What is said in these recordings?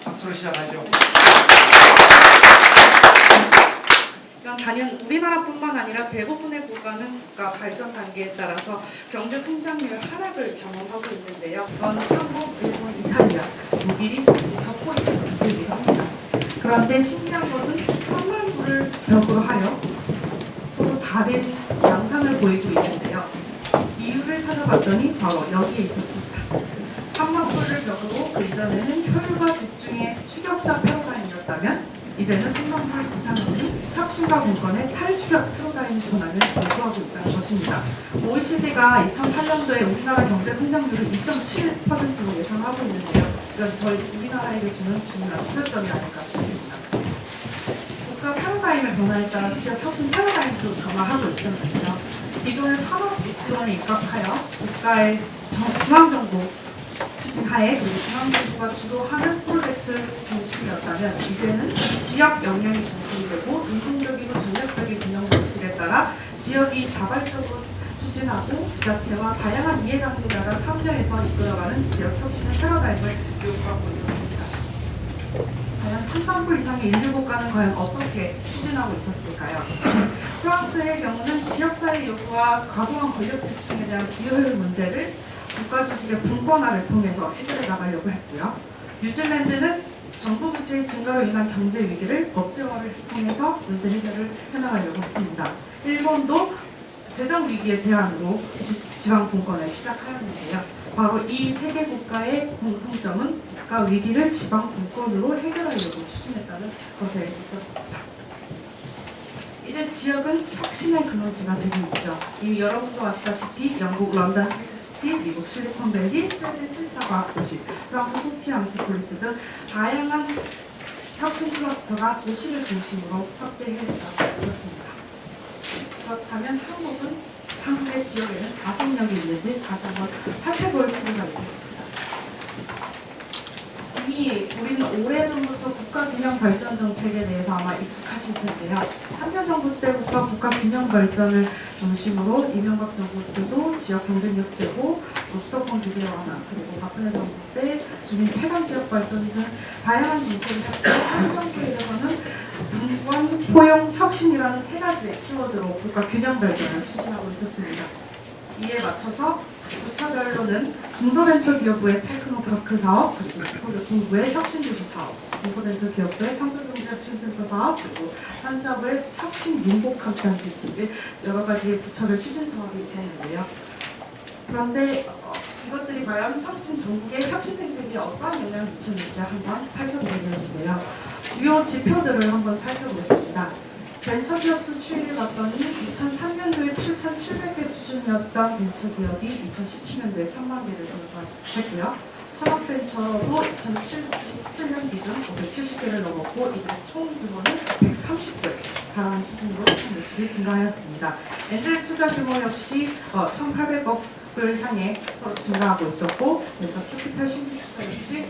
박수로 시작하죠. 단연 우리나라뿐만 아니라 대부분의 국가는 국가 발전 단계에 따라서 경제 성장률 하락을 경험하고 있는데요. 이건 한국, 일본, 이탈리아, 독일이 겪고 있는 문제이기도 합니다. 그런데 신기한 것은 3만 불을 벽으로 하여 서로 다른 양상을 보이고 있는데요. 이유를 찾아봤더니 바로 여기에 있었습니다. 3만 불을 벽으로 그 이전에는 효율과 집중의 추격자 패러다임이었다면 이제는 3만 불 이상의 혁신과 공권의 탈추격 패러다임 전환을 요구하고 있다는 것입니다. OECD가 2008년도에 우리나라 경제 성장률을 2.7%로 예상하고 있는데요. 이건 저희 우리나라에게 주는 중요한 시사점이 아닐까 싶습니다. 국가 패러다임의 변화에 따라 지역 혁신 패러다임도 변화하고 있었는데요. 기존의 산업지원에 입각하여 국가의 중앙정부 추진하에 그리고 중앙정부가 주도하는 프로젝트 중심이었다면 이제는 지역 역량이 중심이 되고 능동적이고 전략적인 균형 방식에 따라 지역이 자발적으로 추진하고 지자체와 다양한 이해관계자가 참여해서 이끌어가는 지역 혁신의 패러다임을 요구하고 있었습니다. 과연 3만 불 이상의 인류 국가는 과연 어떻게 추진하고 있었을까요? 프랑스의 경우는 지역사회 요구와 과도한 권력 집중에 대한 기여율 문제를 국가 조직의 분권화를 통해서 해결해 나가려고 했고요. 뉴질랜드는 정부 부채의 증가로 인한 경제 위기를 법제화를 통해서 문제 해결을 해나가려고 했습니다. 일본도 재정 위기의 대안으로 지방 분권을 시작하였는데요. 바로 이 세 개 국가의 공통점은 국가 위기를 지방 분권으로 해결하려고 추진했다는 것에 있었습니다. 이제 지역은 혁신의 근원지가 되고 있죠. 이미 여러분도 아시다시피 영국 런던 시티, 미국 실리콘밸리, 스웨덴 실타과 도시, 프랑스 소피 앙티폴리스 등 다양한 혁신 클러스터가 도시를 중심으로 확대해 나가고 있었습니다. 그렇다면 한국은 상대 지역에는 자생력이 있는지 다시 한번 살펴볼 필요가 있겠습니다. 이미 우리는 오래전부터 국가균형 발전 정책에 대해서 아마 익숙하실 텐데요. 참여정부 때부터 국가균형 발전을 중심으로 이명박 정부 때도 지역 경쟁력 제고, 수도권 규제 완화, 그리고 박근혜 정부 때 주민 체감 지역 발전 등 다양한 정책을 했고, 현 정부에 대해서는 분권, 포용, 혁신이라는 세 가지의 키워드로 국가균형 발전을 추진하고 있었습니다. 이에 맞춰서 부처별로는 중소벤처기업부의 테크노파크 사업, 그리고 국토교통부의 혁신도시 사업, 중소벤처기업부의 창조경제혁신센터 사업, 그리고 산자부의 혁신민복학단지 등 여러 가지 부처별 추진 사업이 있었는데요. 그런데 이것들이 과연 혁신 전국의 혁신 생태계에 어떠한 영향을 미쳤는지 한번 살펴보겠는데요. 주요 지표들을 한번 살펴보겠습니다. 벤처기업 수 추이를 봤더니 2003년도에 7,700개 수준이었던 벤처기업이 2017년도에 3만 개를 돌파했고요. 산업벤처도 2017년 기준 570개를 넘었고 이들 총 규모는 130개 달하는 수준으로 매출이 증가하였습니다. 엔젤 투자 규모 역시 1,800억을 향해 증가하고 있었고 벤처 캐피탈 신규 투자 역시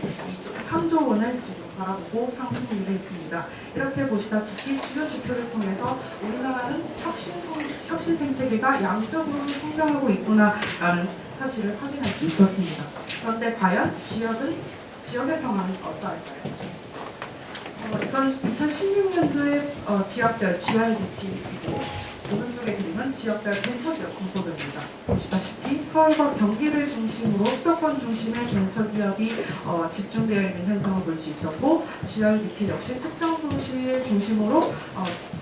3조 원을 지금 바라보고 상승률에 있습니다. 이렇게 보시다시피 주요 지표를 통해서 우리나라는 혁신 생태계가 양적으로 성장하고 있구나라는 사실을 확인할 수 있었습니다. 그런데 과연 지역의 상황은 어떠할까요? 이건 2016년도에 지역별 GRDP이고 오른쪽에 그림은 지역별 벤처기업 분포도입니다. 보시다시피 서울과 경기를 중심으로 수도권 중심의 벤처기업이 집중되어 있는 현상을 볼 수 있었고 GRDP 역시 특정 도시를 중심으로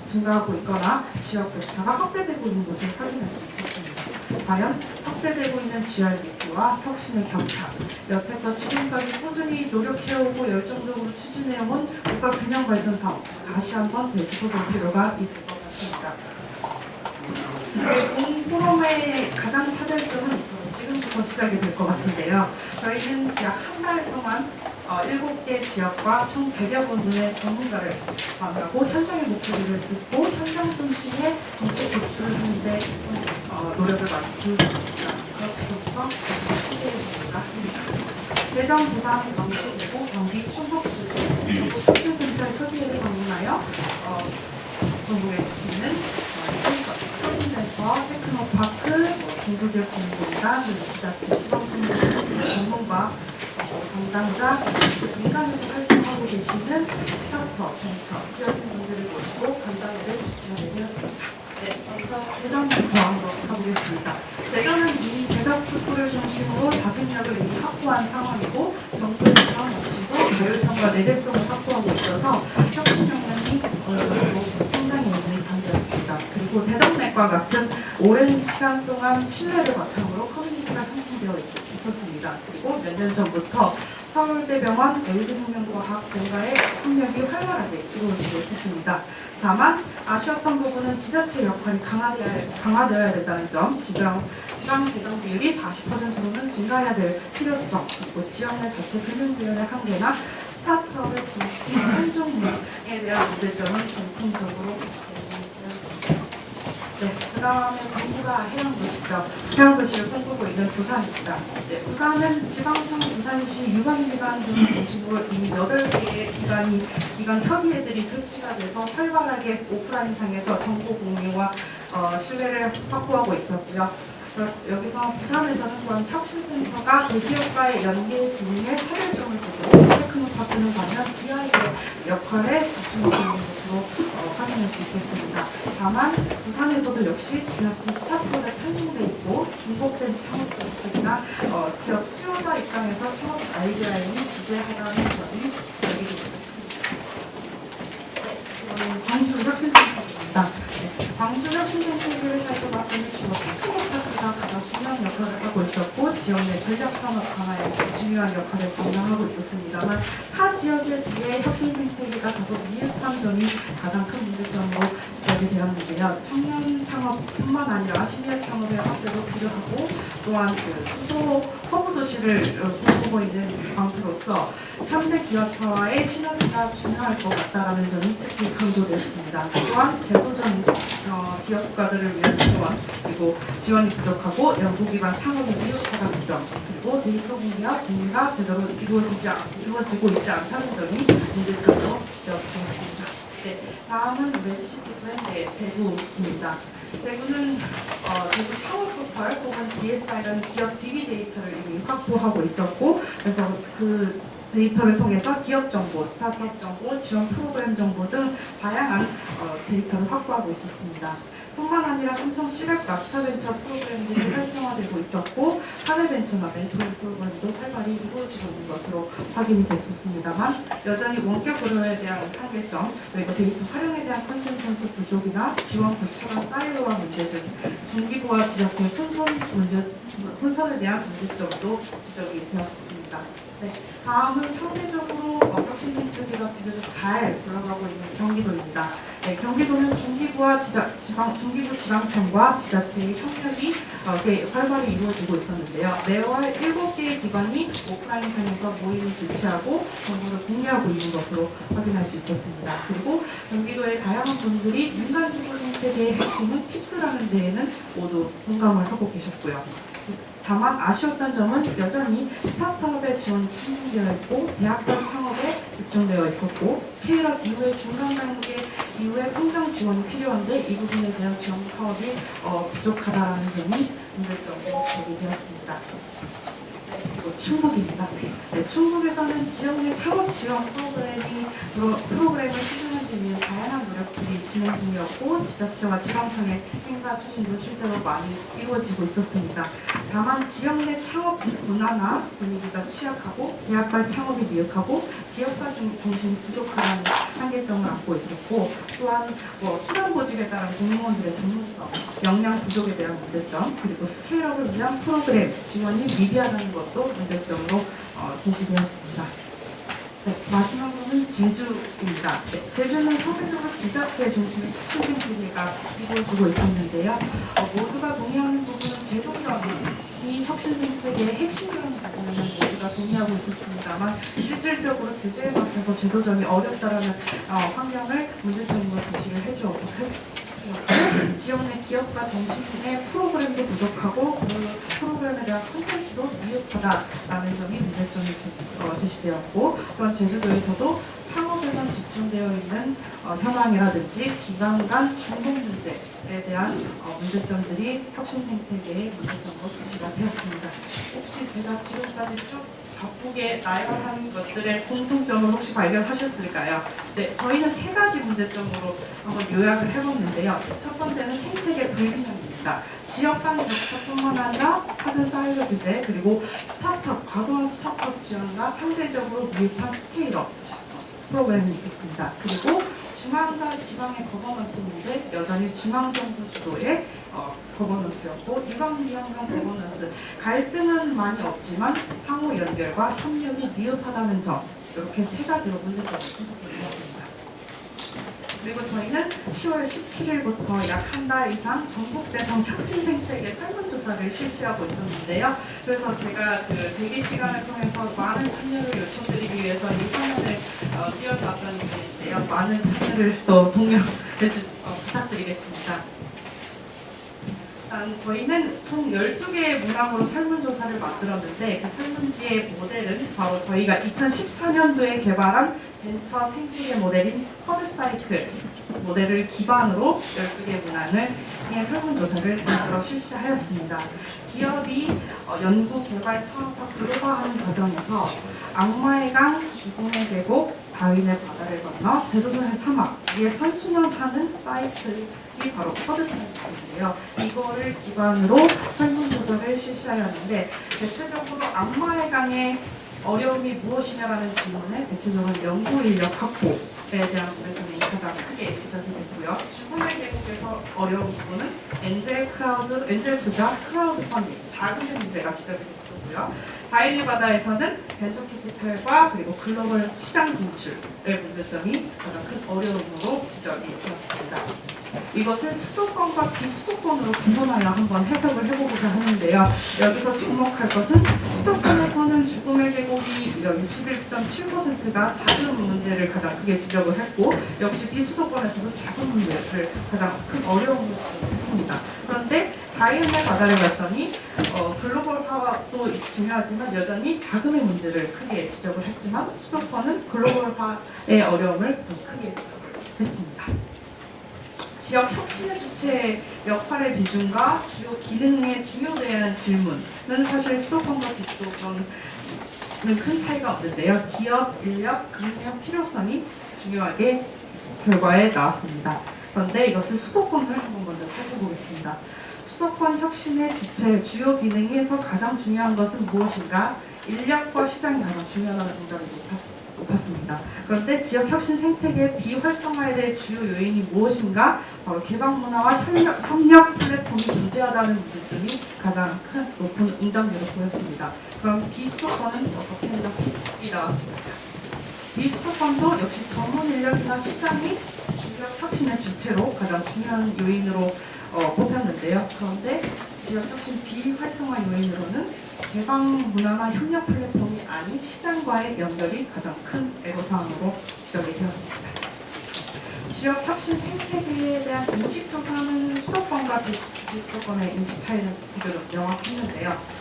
증가하고 있거나 지역 격차가 확대되고 있는 것을 확인할 수 있었습니다. 과연 확대되고 있는 GRDP와 혁신의 격차, 여태껏 지금까지 꾸준히 노력해오고 열정적으로 추진해온 국가균형발전 사업 다시 한번 되짚어볼 필요가 있을 것 같습니다. 본 포럼의 가장 차별점은 지금부터 시작이 될 것 같은데요. 저희는 약 한 달 동안 7개 지역과 총 100여 분의 전문가를 만나고 현장의 목소리를 듣고 현장 중심의 정책 도출을 하는데 노력을 많이 기울이고 있습니다. 지금부터 소개해보려고 합니다. 대전, 부산, 경주, 그리고 경기, 충북, 그리고 혁신센터의 설비를 방문하여 전국에 있는 혁신센터 중소기업 진흥공단, 지자체, 지방청년 전문가, 담당자, 민간에서 활동하고 계시는 스타트업, 벤처, 기업인분들을 모시고 간담회를 주최하게 되었습니다. 네, 먼저 대전부터 한번 가보겠습니다. 대전은 이미 대덕특구를 중심으로 자생력을 이미 확보한 상황이고 정부의 지원 없이도 자율성과 내재성을 확보하고 있어서 혁신 역량이 어느 정도 상당히 있는 단계였습니다. 그리고 대덕넷과 같은 오랜 시간 동안 신뢰를 바탕으로 커뮤니티가 형성되어 있었습니다. 그리고 몇 년 전부터 서울대병원 LG생명과학공과의 협력이 활발하게 이루어지고 있었습니다. 다만 아쉬웠던 부분은 지자체 역할이 강화되어야 된다는 점, 지방 재정 비율이 40%로는 증가해야 될 필요성, 그리고 지역 내 자체 금융 지원의 한계나 스타트업의 진입 한종류에 대한 문제점은 공통적으로 제기되었습니다. 네, 그 다음에 정부가 해양도시를 꿈꾸고 있는 부산입니다. 네, 부산은 지방청 부산시 유관기관 등을 중심으로 이미 8개의 기관 협의회들이 설치가 돼서 활발하게 오프라인상에서 정보 공유와 신뢰를 확보하고 있었고요. 여기서 부산에서는 또한 혁신센터가 대기업과의 연계 기능에 차별점을 두고 테크노파트는 반면 DI의 역할에 집중하고 있는 것으로 확인할 수 있었습니다. 다만 부산에서도 역시 지나친 스타트업에 편중돼 있고 중복된 창업 정책이나 기업 수요자 입장에서 창업 가이드라인이 부재하다는 점이 지적이 되고 있습니다. 이번엔 광주 혁신센터입니다. 광주 혁신센터를 살펴봤더니 주로 테크노파트가 가장 중요한 역할을 하고 있었고 지역 내 전략산업 강화에 중요한 역할을 감당하고 있었습니다만 타 지역에 비해 혁신생태계가 다소 미흡한 점이 가장 큰 문제점으로 지적이 되었는데요. 청년 창업뿐만 아니라 시니어 창업의 확대도 필요하고 또한 허브 도시를 꿈꾸고 있는 광주로서 현대 기업화와의 시너지가 중요할 것 같다라는 점이 특히 강조되었습니다. 또한 제도전 기업가들을 위한 지원, 그리고 지원이 부족하고 연구 기반 창업이 미흡하다는 점, 그리고 데이터 공유가 제대로 이루어지고 있지 않다는 점이 문제점으로 지적되었습니다. 네, 다음은 웹시티브의 대구입니다. 대구는 대구 창업 포털 혹은 DSI라는 기업 DB 데이터를 이미 확보하고 있었고, 그래서 그 데이터를 통해서 기업 정보, 스타트업 정보, 지원 프로그램 정보 등 다양한 데이터를 확보하고 있었습니다. 뿐만 아니라 삼성 시각과 스타벤처 프로그램들이 활성화되고 있었고 사내벤처나 멘토링 프로그램도 활발히 이루어지고 있는 것으로 확인이 됐었습니다만 여전히 원격 의료에 대한 한계점, 그리고 데이터 활용에 대한 컨센서스 부족이나 지원 부처가 사이로와 문제 등 중기부와 지자체의 혼선에 대한 문제점도 지적이 되었습니다. 네, 다음은 상대적으로 혁신생태계가 비교적 잘 돌아가고 있는 경기도입니다. 네, 경기도는 중기부 지방청과 지자체의 협력이 활발히 이루어지고 있었는데요. 매월 7개의 기관이 오프라인상에서 모임을 주최하고 정보를 공유하고 있는 것으로 확인할 수 있었습니다. 그리고 경기도의 다양한 분들이 민간주거 생태계의 핵심은 팁스라는 데에는 모두 공감을 하고 계셨고요. 다만 아쉬웠던 점은 여전히 스타트업의 지원이 편중되어 있고 대학 간 창업에 집중되어 있었고 스케일업 이후의 중간 단계 이후에 성장 지원이 필요한데 이 부분에 대한 지원 사업이 부족하다는 점이 문제점으로 제기되었습니다. 그리고 충북입니다. 네, 충북에서는 지역 내 창업 지원 프로그램을 추진하기 위해 다양한 노력들이 진행 중이었고 지자체와 지방청의 행사 추진도 실제로 많이 이루어지고 있었습니다. 다만 지역 내 창업 문화나 분위기가 취약하고 대학발 창업이 미흡하고 기업가 정신이 부족하다는 한계점을 안고 있었고 또한 수련보직에 따른 공무원들의 전문성, 역량 부족에 대한 문제점, 그리고 스케일업을 위한 프로그램 지원이 미비하다는 것도 문제점으로 제시되었습니다. 네, 마지막으로는 제주입니다. 네, 제주는 상대적으로 지자체 중심의 혁신생태계가 이루어지고 있었는데요. 모두가 동의하는 부분은 제도적인 혁신생태계의 핵심이라는 부분에는 모두가 동의하고 있었습니다만 실질적으로 규제에 맡아서 제도적이 어렵다라는 환경을 문제점으로 제시를 해주었고 문제점이었고 지역 내 기업과 정신의 프로그램도 부족하고 그 프로그램에 대한 콘텐츠도 미흡하다라는 점이 문제점이 제시되었고 또한 제주도에서도 창업에만 집중되어 있는 현황이라든지 기관 간 중복 문제에 대한 문제점들이 혁신 생태계의 문제점으로 제시가 되었습니다. 혹시 제가 지금까지 쭉 바쁘게 나열한 것들의 공통점을 혹시 발견하셨을까요? 네, 저희는 세 가지 문제점으로 한번 요약을 해봤는데요. 첫 번째는 생태계 불균형입니다. 지역 간 격차뿐만 아니라 사전 사이버 규제 그리고 스타트업, 과도한 스타트업 지원과 상대적으로 미흡한 스케일업 프로그램이 있었습니다. 그리고 중앙과 지방의 거버넌스 문제, 여전히 중앙정부 주도의 거버넌스였고 유관기관 간 거버넌스, 갈등은 많이 없지만 상호 연결과 협력이 미흡하다는 점, 이렇게 세 가지로 문제점을 분석해드렸습니다. 그리고 저희는 10월 17일부터 약 한 달 이상 전국 대상 혁신 생태계 설문조사를 실시하고 있었는데요. 그래서 제가 그 대기 시간을 통해서 많은 참여를 요청드리기 위해서 이 화면을 띄워놨던 일인데요. 많은 참여를 또 부탁드리겠습니다. 저희는 총 12개의 문항으로 설문조사를 만들었는데 그 설문지의 모델은 바로 저희가 2014년도에 개발한 벤처 생태계 모델인 쿼드사이클 모델을 기반으로 12개 문항을 설문조사를 만들어 실시하였습니다. 기업이 연구 개발 사업과 글로벌하는 과정에서 악마의 강, 죽음의 계곡, 다윈의 바다를 건너 제루살렘 사막 위에 선순환하는 사이클이 바로 쿼드사이클인데요. 이거를 기반으로 설문조사를 실시하였는데 대체적으로 악마의 강의 어려움이 무엇이냐라는 질문에 대체적으로 연구 인력 확보에 대한 문제점이 가장 크게 지적이 됐고요. 죽음의 계곡에서 어려운 부분은 엔젤 투자, 크라우드 펀딩, 자금의 문제가 지적이 됐었고요. 다윈의 바다에서는 벤처 캐피탈과 그리고 글로벌 시장 진출의 문제점이 가장 큰 어려움으로 지적이 되었습니다. 이것을 수도권과 비수도권으로 구분하여 한번 해석을 해보고자 하는데요. 여기서 주목할 것은 수도권에서는 죽음의 계곡이 61.7%가 자금 문제를 가장 크게 지적을 했고 역시 비수도권에서도 자금 문제를 가장 큰 어려움으로 지적했습니다. 그런데 다윈의 바다를 봤더니 글로벌화도 중요하지만 여전히 자금의 문제를 크게 지적을 했지만 수도권은 글로벌화의 어려움을 더 크게 지적을 했습니다. 지역 혁신의 주체의 역할의 비중과 주요 기능에 중요되는 질문은 사실 수도권과 비수도권은 큰 차이가 없는데요. 기업, 인력, 능력, 필요성이 중요하게 결과에 나왔습니다. 그런데 이것을 수도권을 한번 먼저 살펴보겠습니다. 수도권 혁신의 주체, 주요 기능에서 가장 중요한 것은 무엇인가? 인력과 시장이 가장 중요하다는 응답이 높았습니다. 그런데 지역 혁신 생태계의 비활성화에 대해 주요 요인이 무엇인가? 바로 개방 문화와 협력 플랫폼이 부재하다는 문제점이 가장 큰 높은 응답률을 보였습니다. 그럼 비수도권은 어떻게 응답이 나왔습니다. 비수도권도 역시 전문 인력이나 시장이 지역 혁신의 주체로 가장 중요한 요인으로 뽑혔는데요. 그런데 지역 혁신 비활성화 요인으로는 개방 문화나 협력 플랫폼이 아닌 시장과의 연결이 가장 큰 애로사항으로 지적이 되었습니다. 지역 혁신 생태계에 대한 인식 조사는 수도권과 비수도권의 인식 차이는 비교적 명확했는데요.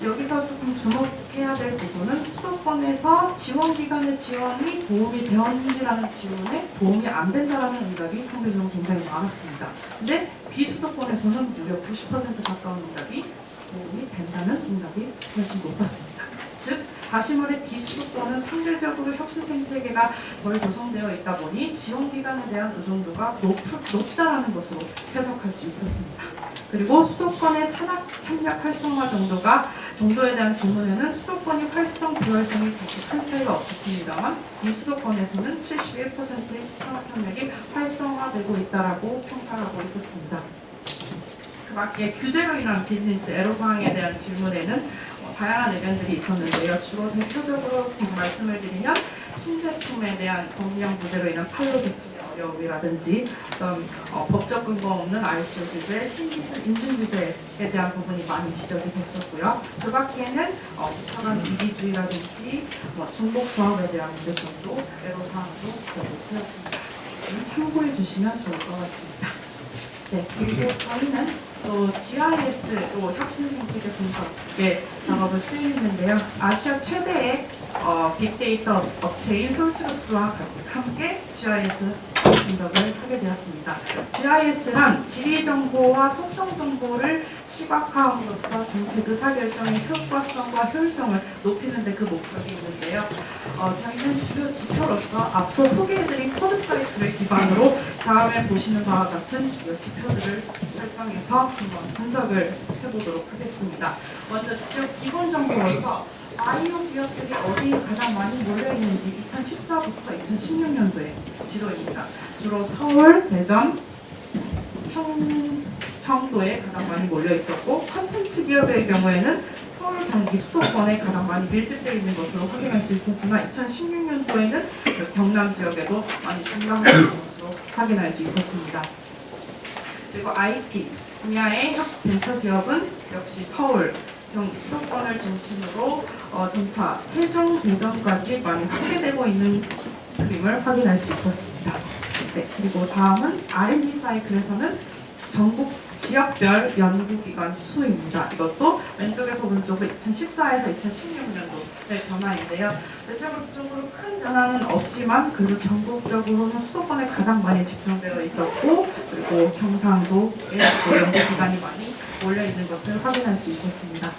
여기서 조금 주목해야 될 부분은 수도권에서 지원기관의 지원이 도움이 되었는지라는 질문에 도움이 안 된다라는 응답이 상대적으로 굉장히 많았습니다. 근데 비수도권에서는 무려 90% 가까운 응답이 도움이 된다는 응답이 훨씬 높았습니다. 즉, 다시 말해 비수도권은 상대적으로 혁신 생태계가 덜 조성되어 있다 보니 지원기관에 대한 의존도가 높다라는 것으로 해석할 수 있었습니다. 그리고 수도권의 산업 협력 활성화 정도에 대한 질문에는 수도권이 활성, 비활성이 그렇게 큰 차이가 없었습니다만 비수도권에서는 71%의 산업 협력이 활성화되고 있다라고 평가하고 있었습니다. 그 밖에 규제로 인한 비즈니스 애로사항에 대한 질문에는 다양한 의견들이 있었는데요. 주로 대표적으로 말씀을 드리면 신제품에 대한 법령 부재로 인한 판로 대출의 어려움이라든지 어떤 법적 근거 없는 ICO 규제, 신기술 인증 규제에 대한 부분이 많이 지적이 됐었고요. 그 밖에는 부처간 이기주의라든지 중복 사업에 대한 문제점도 애로사항으로 지적이 되었습니다. 참고해 주시면 좋을 것 같습니다. 네, 그리고 저희는 또 GIS, 또 혁신 생태계 분석의 작업을 수행했는데요. 아시아 최대의 빅데이터 업체인 솔트룩스와 함께 GIS 분석을 하게 되었습니다. GIS란 지리 정보와 속성 정보를 시각화함으로써 정책 의사결정의 효과성과 효율성을 높이는 데 그 목적이 있는데요. 저희는 주요 지표로서 앞서 소개해드린 코드 사이클을 기반으로 다음에 보시는 바와 같은 주요 지표들을 설정해서 한번 분석을 해보도록 하겠습니다. 먼저 지역 기본 정보로서 바이오 기업들이 어디에 가장 많이 몰려있는지 2014부터 2016년도의 지도입니다. 주로 서울, 대전, 충청도에 가장 많이 몰려있었고 콘텐츠 기업의 경우에는 서울, 경기, 수도권에 가장 많이 밀집되어 있는 것으로 확인할 수 있었으나 2016년도에는 경남 지역에도 많이 증가하고 있는 것으로 확인할 수 있었습니다. 그리고 IT 분야의 벤처기업은 역시 서울, 수도권을 중심으로 점차 세종, 대전까지 많이 확대되고 있는 그림을 확인할 수 있었습니다. 네, 그리고 다음은 R&D 사이클에서는 전국 지역별 연구기관 수입니다. 이것도 왼쪽에서 오른쪽으로 2014에서 2016년도의 변화인데요. 대체적으로 큰 변화는 없지만 그래도 전국적으로는 수도권에 가장 많이 집중되어 있었고 그리고 경상도에 연구기관이 많이 몰려있는 것을 확인할 수 있었습니다.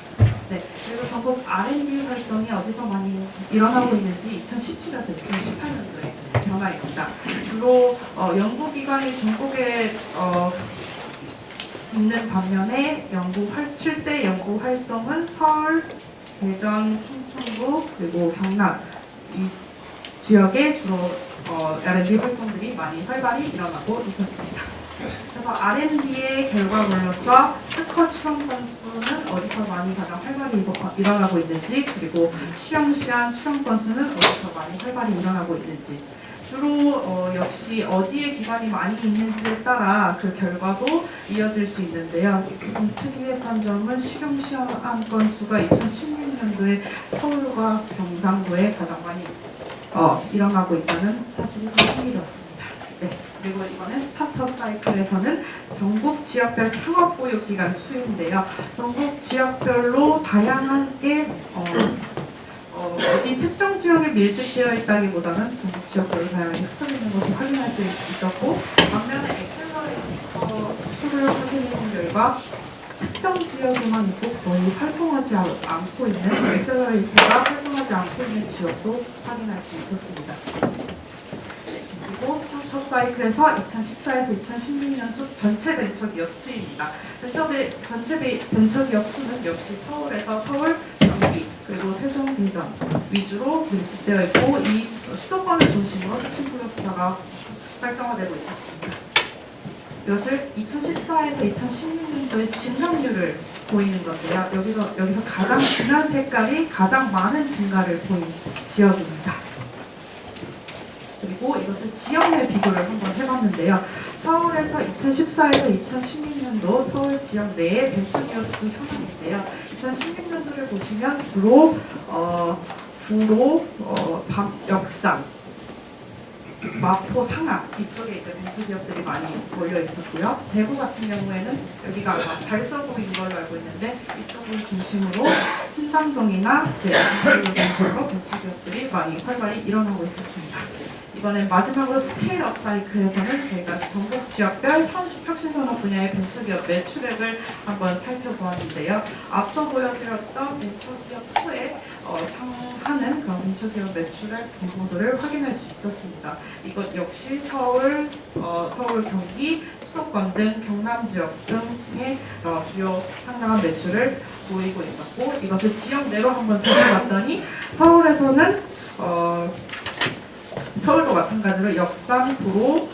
네, 그리고 전국 R&D 활동이 어디서 많이 일어나고 있는지 2017에서 2018년도의 변화입니다. 주로 연구기관이 전국에 있는 반면에 실제 연구 활동은 서울, 대전, 충청도 그리고 경남 이 지역에 주로 R&D 활동들이 많이 활발히 일어나고 있었습니다. 그래서 R&D의 결과물로서 특허 출원 건수는 어디서 많이 가장 활발히 일어나고 있는지 그리고 실험시한 출원 건수는 어디서 많이 활발히 일어나고 있는지 주로 역시 어디에 기관이 많이 있는지에 따라 그 결과도 이어질 수 있는데요. 조금 특이했던 점은 실험시한 건수가 2016년도에 서울과 경상도에 가장 많이 일어나고 있다는 사실이 좀 흥미로웠습니다. 네, 그리고 이번엔 스타트업 사이클에서는 전국 지역별 창업보육기관 수인데요. 전국 지역별로 다양하게 어디 특정 지역에 밀집되어 있다기보다는 전국 지역별로 다양하게 흩어져 있는 것을 확인할 수 있었고 반면에 엑셀러레이터 툴을 확인해본 결과 특정 지역에만 있고 거의 활동하지 않고 있는 엑셀러레이터가 활동하지 않고 있는 지역도 확인할 수 있었습니다. 그리고 스타트업 사이클에서 2014에서 2016년 전체 벤처기업 수입니다. 전체 벤처기업 수는 역시 서울에서 서울, 경기, 그리고 세종, 대전 위주로 밀집되어 있고 이 수도권을 중심으로 혁신 클러스터가 활성화되고 있었습니다. 이것을 2014에서 2016년도의 증감률을 보이는 건데요. 여기서 가장 진한 색깔이 가장 많은 증가를 보인 지역입니다. 그리고 이것을 지역내 비교를 한번 해봤는데요. 서울에서 2014에서 2016년도 서울 지역 내의 벤처기업 수 현황인데요. 2016년도를 보시면 주로 역삼, 마포, 상암 이쪽에 이제 벤처기업들이 많이 몰려 있었고요. 대구 같은 경우에는 여기가 달서구인 걸로 알고 있는데 이쪽을 중심으로 신당동이나 등으로 벤처기업들이 많이 활발히 일어나고 있었습니다. 이번엔 마지막으로 스케일업 사이클에서는 저희가 전국 지역별 혁신산업 분야의 벤처기업 매출액을 한번 살펴보았는데요. 앞서 보여드렸던 벤처기업 수에 상하는 그런 벤처기업 매출액 정보들을 확인할 수 있었습니다. 이것 역시 서울, 경기, 수도권 등 경남 지역 등의 주요 상당한 매출을 보이고 있었고 이것을 지역 내로 한번 살펴봤더니 서울에서는 서울도 마찬가지로 역삼, 구로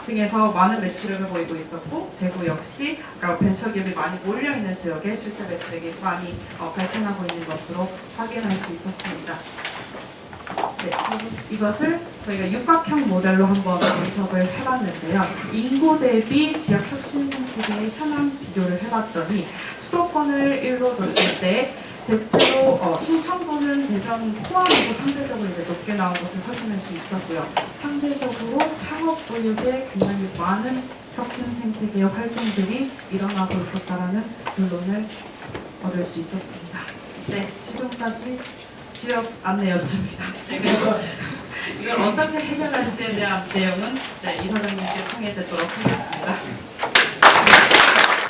등에서 많은 매출액을 보이고 있었고 대구 역시 벤처기업이 많이 몰려있는 지역에 실제 매출액이 많이 발생하고 있는 것으로 확인할 수 있었습니다. 네, 이것을 저희가 육각형 모델로 한번 분석을 해봤는데요. 인구 대비 지역 혁신 생태계의 현황 비교를 해봤더니 수도권을 1로 뒀을 때 대체로 충청도는 대전 포함해서 상대적으로 이제 높게 나온 것을 확인할 수 있었고요. 상대적으로 창업 보육에 굉장히 많은 혁신 생태계의 활동들이 일어나고 있었다라는 결론을 얻을 수 있었습니다. 네, 지금까지 지역 안내였습니다. 네, 그래서 이걸 어떻게 해결할지에 대한 내용은 네, 이사장님께 청해 듣도록 하겠습니다.